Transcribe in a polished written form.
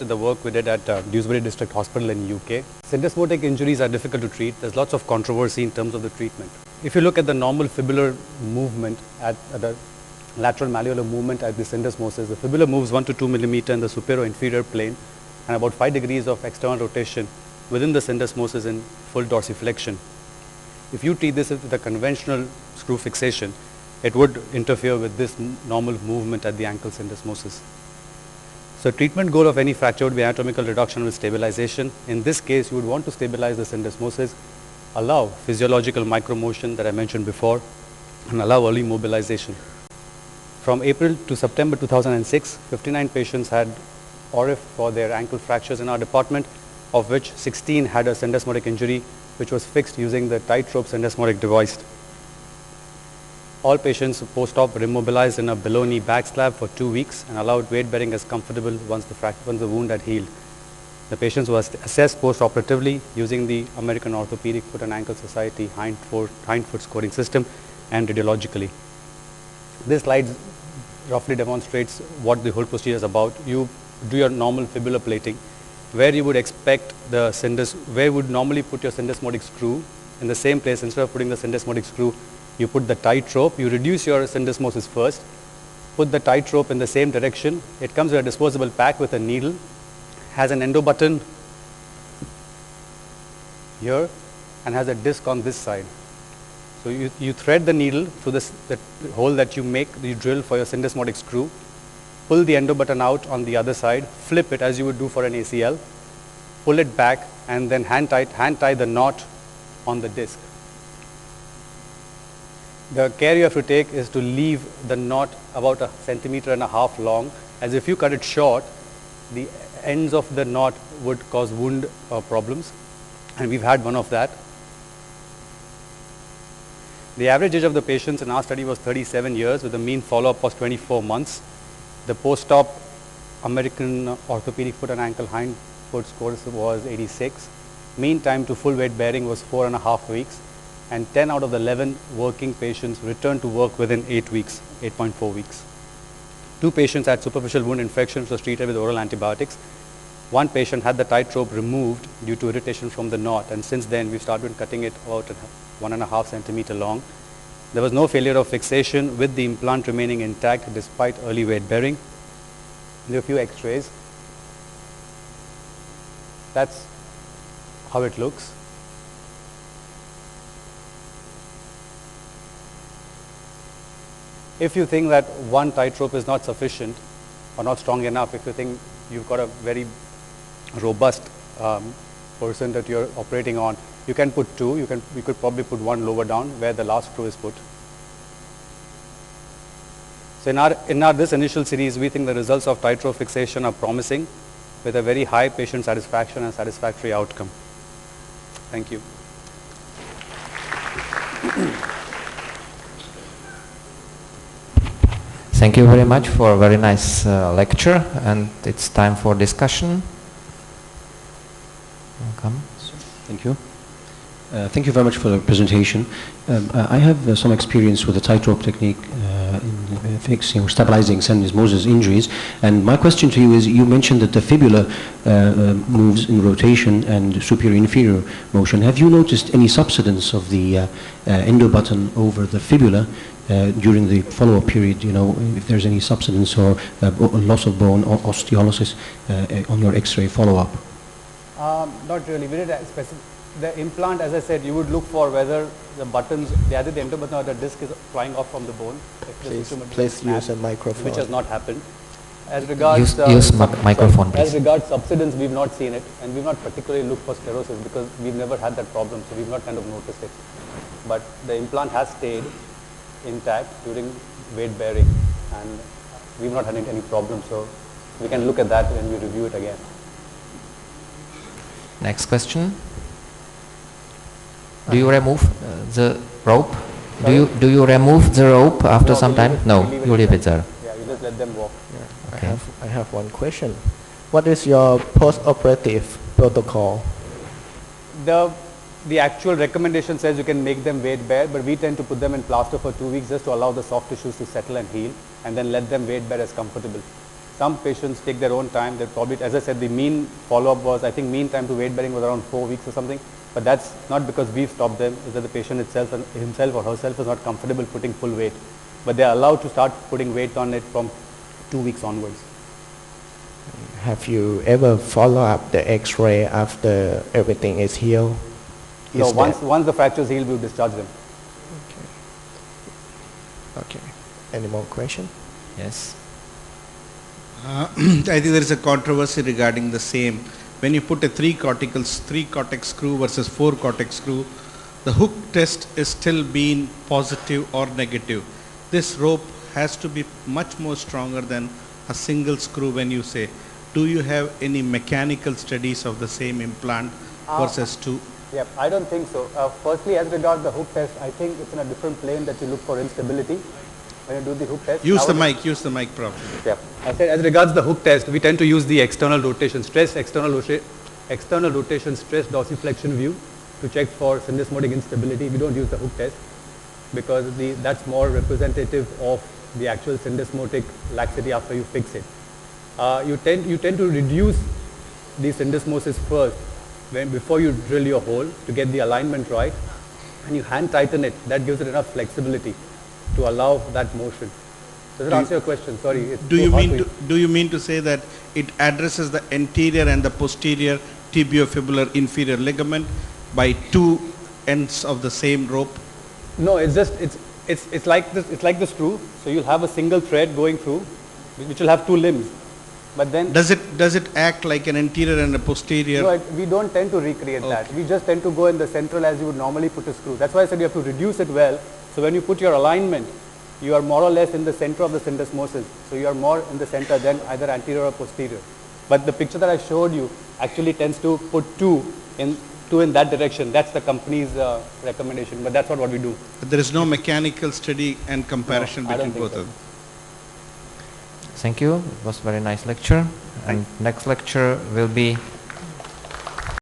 the work we did at Dewsbury District Hospital in UK. Syndesmotic injuries are difficult to treat. There's lots of controversy in terms of the treatment. If you look at the normal fibular movement at the lateral malleolar movement at the syndesmosis, the fibula moves 1 to 2 millimeter in the superior inferior plane and about 5 degrees of external rotation within the syndesmosis in full dorsiflexion. If you treat this with a conventional screw fixation, it would interfere with this normal movement at the ankle syndesmosis. So treatment goal of any fracture would be anatomical reduction with stabilization. In this case, you would want to stabilize the syndesmosis, allow physiological micromotion that I mentioned before, and allow early mobilization. From April to September 2006, 59 patients had ORIF for their ankle fractures in our department, of which 16 had a syndesmotic injury, which was fixed using the tightrope syndesmotic device. All patients post-op were immobilized in a below-knee back slab for 2 weeks and allowed weight bearing as comfortable once the wound had healed. The patients were assessed post-operatively using the American Orthopedic Foot and Ankle Society hind foot scoring system and radiologically. This slide roughly demonstrates what the whole procedure is about. You do your normal fibular plating, where you would expect where you would normally put your syndesmotic screw. In the same place, instead of putting the syndesmotic screw, you put the tightrope. You reduce your syndesmosis first, put the tightrope in the same direction. It comes with a disposable pack with a needle, has an endo button here and has a disc on this side. So you thread the needle through the hole that you drill for your syndesmotic screw, pull the endo button out on the other side, flip it as you would do for an ACL, pull it back and then hand tie the knot on the disc. The care you have to take is to leave the knot about 1.5 centimeters long, as if you cut it short, the ends of the knot would cause wound problems, and we've had one of that. The average age of the patients in our study was 37 years with the mean follow-up was 24 months. The post-op American Orthopedic Foot and Ankle hind foot score was 86. Mean time to full weight bearing was 4.5 weeks. And 10 out of the 11 working patients returned to work within 8 weeks, 8.4 weeks. 2 patients had superficial wound infections, was treated with oral antibiotics. 1 patient had the tightrope removed due to irritation from the knot, and since then we've started cutting it about 1.5 centimeter long. There was no failure of fixation with the implant remaining intact despite early weight bearing. There are a few x-rays. That's how it looks. If you think that one tightrope is not sufficient or not strong enough, if you think you've got a very robust person that you're operating on, you can put 2. You could probably put 1 lower down where the last screw is put. So in this initial series, we think the results of tightrope fixation are promising with a very high patient satisfaction and satisfactory outcome. Thank you. Thank you very much for a very nice lecture, and it's time for discussion. Welcome. Thank you. Thank you very much for the presentation. I have some experience with the tightrope technique in fixing or stabilizing syndesmosis injuries, and my question to you is, you mentioned that the fibula moves in rotation and superior inferior motion. Have you noticed any subsidence of the endo button over the fibula during the follow-up period, if there's any subsidence or loss of bone or osteolysis on your X-ray follow-up? Not really. We did the implant, as I said, you would look for whether the buttons, either the endo button or the disc is flying off from the bone. Please use a microphone. Which has not happened. As regards microphone, please. As regards subsidence, we've not seen it, and we've not particularly looked for sclerosis because we've never had that problem, so we've not kind of noticed it. But the implant has stayed intact during weight bearing, and we've not had any problems, so we can look at that when we review it again. Next question. Do you remove the rope? Do you remove the rope after some time? No, you leave it there. Yeah, you just let them walk. Yeah. Okay. I have one question. What is your post-operative protocol? The actual recommendation says you can make them weight bear, but we tend to put them in plaster for 2 weeks just to allow the soft tissues to settle and heal, and then let them weight bear as comfortable. Some patients take their own time. They probably, as I said, the mean follow-up was, I think mean time to weight bearing was around 4 weeks or something. But that's not because we've stopped them, it's that the patient itself and himself or herself is not comfortable putting full weight. But they are allowed to start putting weight on it from 2 weeks onwards. Have you ever follow up the X-ray after everything is healed? So once the fracture is healed, we'll discharge them. Okay. Any more question? Yes. I think there is a controversy regarding the same. When you put a 3 cortex screw versus 4 cortex screw, the hook test is still being positive or negative. This rope has to be much more stronger than a single screw when you say. Do you have any mechanical studies of the same implant versus 2? Yep, I don't think so. Firstly, as regards the hook test, I think it's in a different plane that you look for instability when you do the hook test. Use the mic properly. Yeah. I said as regards the hook test, we tend to use the external rotation stress, external rotation stress dorsiflexion view to check for syndesmotic instability. We don't use the hook test because that's more representative of the actual syndesmotic laxity after you fix it. You tend to reduce the syndesmosis first before you drill your hole to get the alignment right, and you hand tighten it. That gives it enough flexibility to allow that motion. Does that answer your question? Sorry. Do you mean to say that it addresses the anterior and the posterior tibiofibular inferior ligament by 2 ends of the same rope? No, it's just it's like this. It's like the screw. So you'll have a single thread going through, which will have 2 limbs. But then does it act like an anterior and a posterior? No, we don't tend to recreate that. We just tend to go in the central as you would normally put a screw. That's why I said you have to reduce it well. So when you put your alignment, you are more or less in the center of the syndesmosis. So you are more in the center than either anterior or posterior. But the picture that I showed you actually tends to put 2 in that direction. That's the company's recommendation. But that's not what we do. But there is no mechanical study and comparison between both of them. Thank you. It was a very nice lecture. And next lecture will be